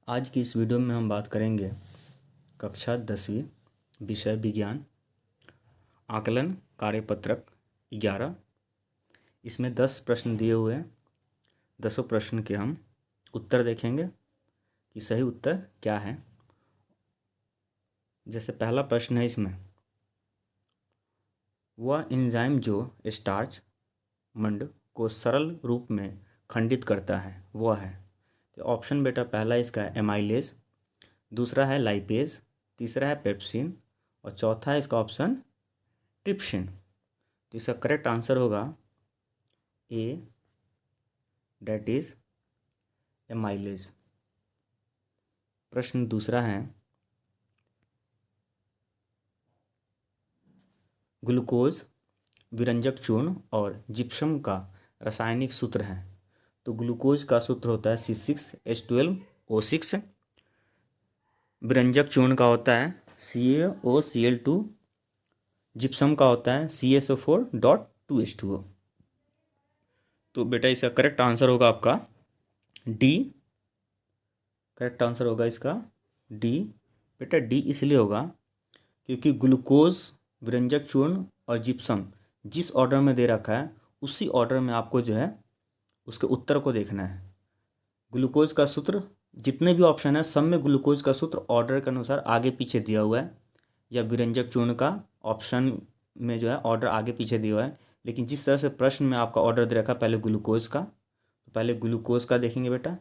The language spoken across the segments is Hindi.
आज की इस वीडियो में हम बात करेंगे कक्षा 10वीं विषय विज्ञान आकलन कार्यपत्रक 11। इसमें 10 प्रश्न दिए हुए हैं। 10 प्रश्न के हम उत्तर देखेंगे कि सही उत्तर क्या है। जैसे पहला प्रश्न है इसमें, वह एंजाइम जो स्टार्च मंड को सरल रूप में खंडित करता है वह है। तो ऑप्शन बेटा पहला इसका है एमाइलेज, दूसरा है लाइपेज, तीसरा है पेप्सिन और चौथा है इसका ऑप्शन ट्रिप्सिन। तो इसका करेक्ट आंसर होगा ए, डेट इज एमाइलेज। प्रश्न दूसरा है, ग्लूकोज विरंजक चूर्ण और जिप्सम का रासायनिक सूत्र है। तो ग्लूकोज का सूत्र होता है C6H12O6, विरंजक चूर्ण का होता है CaOCl2, जिप्सम का होता है CSO4.2H2O। तो बेटा इसका करेक्ट आंसर होगा आपका डी। करेक्ट आंसर होगा इसका डी। बेटा डी इसलिए होगा क्योंकि ग्लूकोज विरंजक चूर्ण और जिप्सम जिस ऑर्डर में दे रखा है उसी ऑर्डर में आपको जो है उसके उत्तर को देखना है। ग्लूकोज का सूत्र जितने भी ऑप्शन है सब में ग्लूकोज का सूत्र ऑर्डर के अनुसार आगे पीछे दिया हुआ है, या विरंजक चूर्ण का ऑप्शन में जो है ऑर्डर आगे पीछे दिया हुआ है। लेकिन जिस तरह से प्रश्न में आपका ऑर्डर दे रखा है पहले ग्लूकोज का, तो पहले ग्लूकोज का देखेंगे बेटा,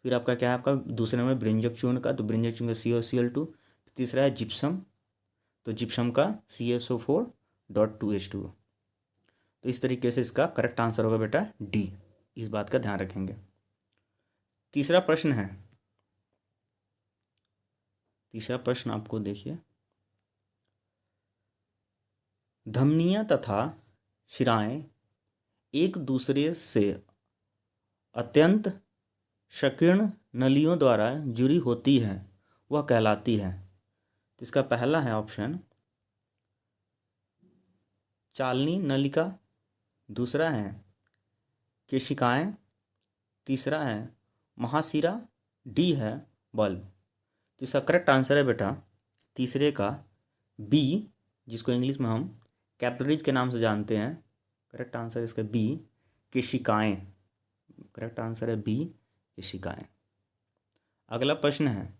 फिर आपका क्या है आपका दूसरे नंबर विरंजक चूर्ण का, तो विरंजक चूर्ण का CaOCl2, तीसरा है जिप्सम, तो जिप्सम का CSO4.2H2O। तो इस तरीके से इसका करेक्ट आंसर होगा बेटा डी। इस बात का ध्यान रखेंगे। तीसरा प्रश्न है, तीसरा प्रश्न आपको देखिए, धमनियां तथा शिराएं एक दूसरे से अत्यंत संकीर्ण नलियों द्वारा जुड़ी होती है वह कहलाती है। तो इसका पहला है ऑप्शन चालनी नलिका, दूसरा है केशिकाएं, तीसरा है महाशिरा, डी है बल्ब। तो इसका करेक्ट आंसर है बेटा तीसरे का बी, जिसको इंग्लिश में हम कैपिलरीज के नाम से जानते हैं। करेक्ट आंसर इसका बी, केशिकाएं। करेक्ट आंसर है बी, केशिकाएं। अगला प्रश्न है,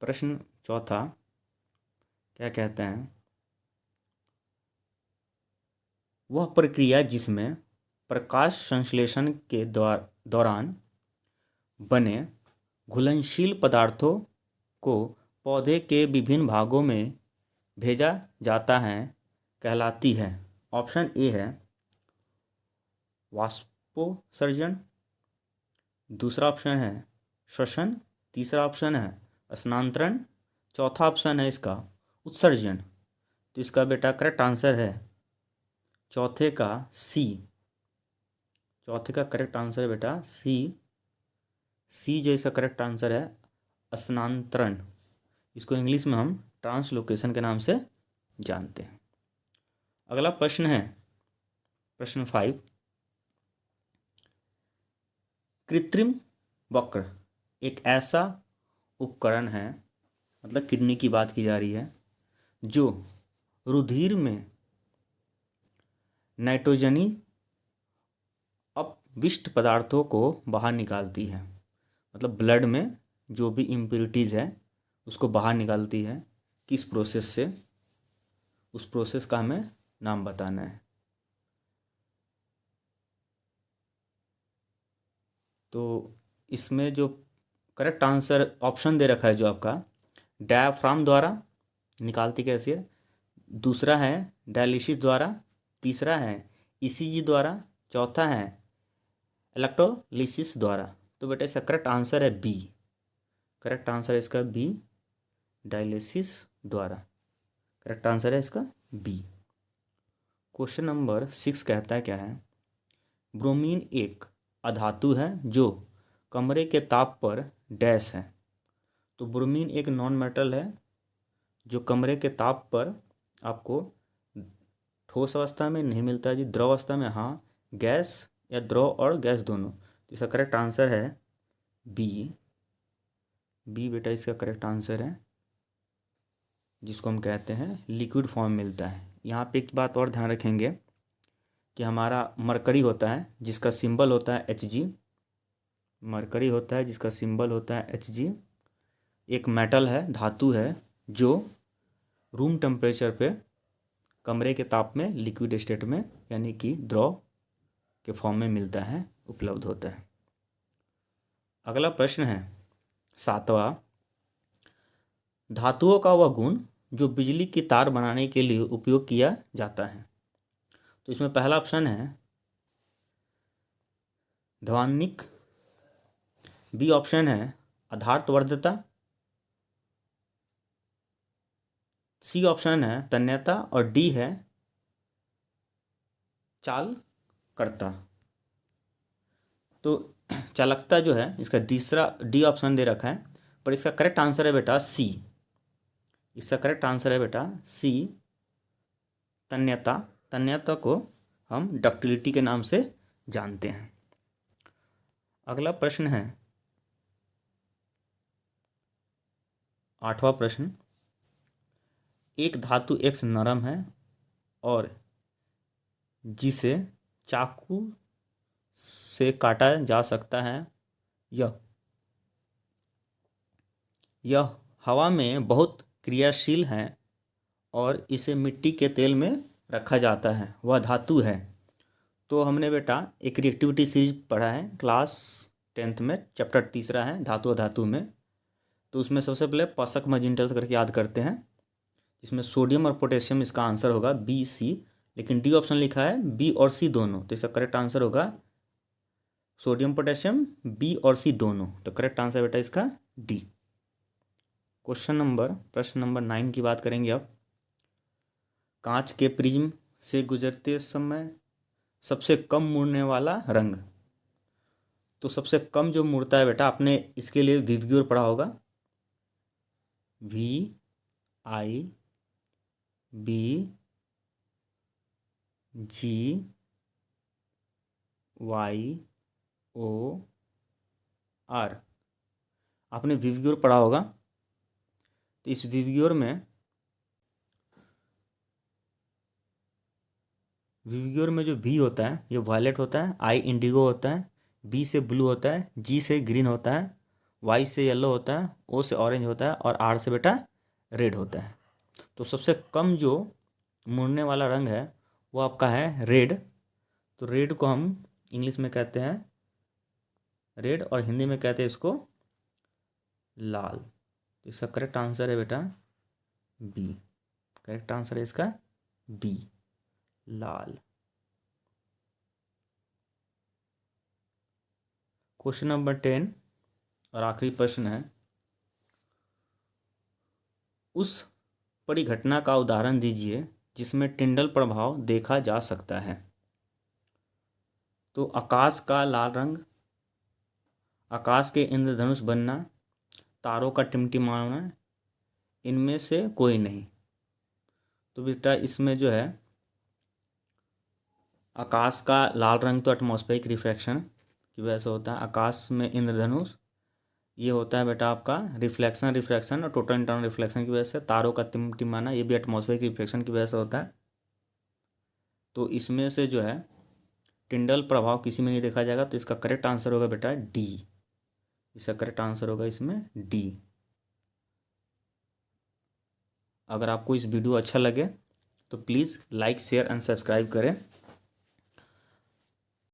प्रश्न चौथा, क्या कहते हैं, वह प्रक्रिया जिसमें प्रकाश संश्लेषण के दौरान बने घुलनशील पदार्थों को पौधे के विभिन्न भागों में भेजा जाता है कहलाती है। ऑप्शन ए है वाष्पोत्सर्जन, दूसरा ऑप्शन है श्वसन, तीसरा ऑप्शन है स्नानांतरण, चौथा ऑप्शन है इसका उत्सर्जन। तो इसका बेटा करेक्ट आंसर है चौथे का सी। चौथे का करेक्ट आंसर है बेटा सी। सी जो इसका करेक्ट आंसर है स्नानांतरण। इसको इंग्लिश में हम ट्रांसलोकेशन के नाम से जानते हैं। अगला प्रश्न है प्रश्न 5, कृत्रिम वक्र एक ऐसा उपकरण है, मतलब किडनी की बात की जा रही है, जो रुधिर में नाइट्रोजनी अपविष्ट पदार्थों को बाहर निकालती है। मतलब ब्लड में जो भी इम्प्योरिटीज़ है उसको बाहर निकालती है। किस प्रोसेस से, उस प्रोसेस का हमें नाम बताना है। तो इसमें जो करेक्ट आंसर ऑप्शन दे रखा है जो आपका डायाफ्राम द्वारा निकालती कैसे है, दूसरा है डायलिसिस द्वारा, तीसरा है ECG द्वारा, चौथा है इलेक्ट्रोलिसिस द्वारा। तो बेटा इसका करेक्ट आंसर है बी। करेक्ट आंसर है इसका बी, डायलिसिस द्वारा। करेक्ट आंसर है इसका बी। क्वेश्चन नंबर 6 कहता है क्या है, ब्रोमीन एक अधातु है जो कमरे के ताप पर डैश है। तो ब्रोमीन एक नॉन मेटल है जो कमरे के ताप पर आपको ठोस अवस्था में नहीं मिलता है जी, द्रव अवस्था में हाँ, गैस या द्रव और गैस दोनों। तो इसका करेक्ट आंसर है बी, बी बेटा इसका करेक्ट आंसर है, जिसको हम कहते हैं लिक्विड फॉर्म मिलता है। यहाँ पे एक बात और ध्यान रखेंगे कि हमारा मरकरी होता है जिसका सिंबल होता है Hg, मरकरी होता है जिसका सिंबल होता है Hg, एक मेटल है, धातु है, जो रूम टेम्परेचर पे कमरे के ताप में लिक्विड स्टेट में यानी कि द्रव के फॉर्म में मिलता है, उपलब्ध होता है। अगला प्रश्न है 7वां, धातुओं का वह गुण जो बिजली की तार बनाने के लिए उपयोग किया जाता है। तो इसमें पहला ऑप्शन है ध्वनिक, बी ऑप्शन है आधारवर्धता, सी ऑप्शन है तन्यता और डी है चालकता। तो चालकता जो है इसका तीसरा डी ऑप्शन दे रखा है, पर इसका करेक्ट आंसर है बेटा सी। इसका करेक्ट आंसर है बेटा सी, तन्यता। तन्यता को हम डक्टिलिटी के नाम से जानते हैं। अगला प्रश्न है 8वां प्रश्न, एक धातु X नरम है और जिसे चाकू से काटा जा सकता है, यह हवा में बहुत क्रियाशील है और इसे मिट्टी के तेल में रखा जाता है, वह धातु है। तो हमने बेटा एक रिएक्टिविटी सीरीज पढ़ा है क्लास 10th में, चैप्टर 3 है धातु धातु में। तो उसमें सबसे पहले पसक मैजेंटस करके याद करते हैं, जिसमें सोडियम और पोटेशियम इसका आंसर होगा बी सी, लेकिन डी ऑप्शन लिखा है बी और सी दोनों, तो इसका करेक्ट आंसर होगा सोडियम पोटेशियम बी और सी दोनों। तो करेक्ट आंसर बेटा इसका डी। प्रश्न नंबर 9 की बात करेंगे अब। कांच के प्रिज्म से गुजरते समय सबसे कम मुड़ने वाला रंग। तो सबसे कम जो मुड़ता है बेटा, आपने इसके लिए विवग्योर पढ़ा होगा, VIVGOR, आपने विवग्योर पढ़ा होगा। तो इस विवग्योर में जो V होता है ये वायलेट होता है, I इंडिगो होता है, B से ब्लू होता है, G से ग्रीन होता है, Y से येलो होता है, O से ऑरेंज होता है और R से बेटा रेड होता है। तो सबसे कम जो मुड़ने वाला रंग है वो आपका है रेड। तो रेड को हम इंग्लिश में कहते हैं रेड और हिंदी में कहते हैं इसको लाल। तो इसका करेक्ट आंसर है बेटा बी। करेक्ट आंसर है इसका बी, लाल। क्वेश्चन नंबर 10 और आखिरी प्रश्न है, उस परिघटना का उदाहरण दीजिए जिसमें टिंडल प्रभाव देखा जा सकता है। तो आकाश का लाल रंग, आकाश के इंद्रधनुष बनना, तारों का टिमटिमाना, इनमें से कोई नहीं। तो बेटा इसमें जो है आकाश का लाल रंग तो एटमॉस्फेरिक रिफ्रैक्शन की वजह से होता है। आकाश में इंद्रधनुष ये होता है बेटा आपका रिफ्लेक्शन और टोटल इंटरनल रिफ्लेक्शन की वजह से। तारों का टिमटिमाना ये भी एटमॉस्फेरिक रिफ्लेक्शन की वजह से होता है। तो इसमें से जो है टिंडल प्रभाव किसी में नहीं देखा जाएगा, तो इसका करेक्ट आंसर होगा बेटा डी। इसका करेक्ट आंसर होगा इसमें डी। अगर आपको इस वीडियो अच्छा लगे तो please like share and subscribe करें।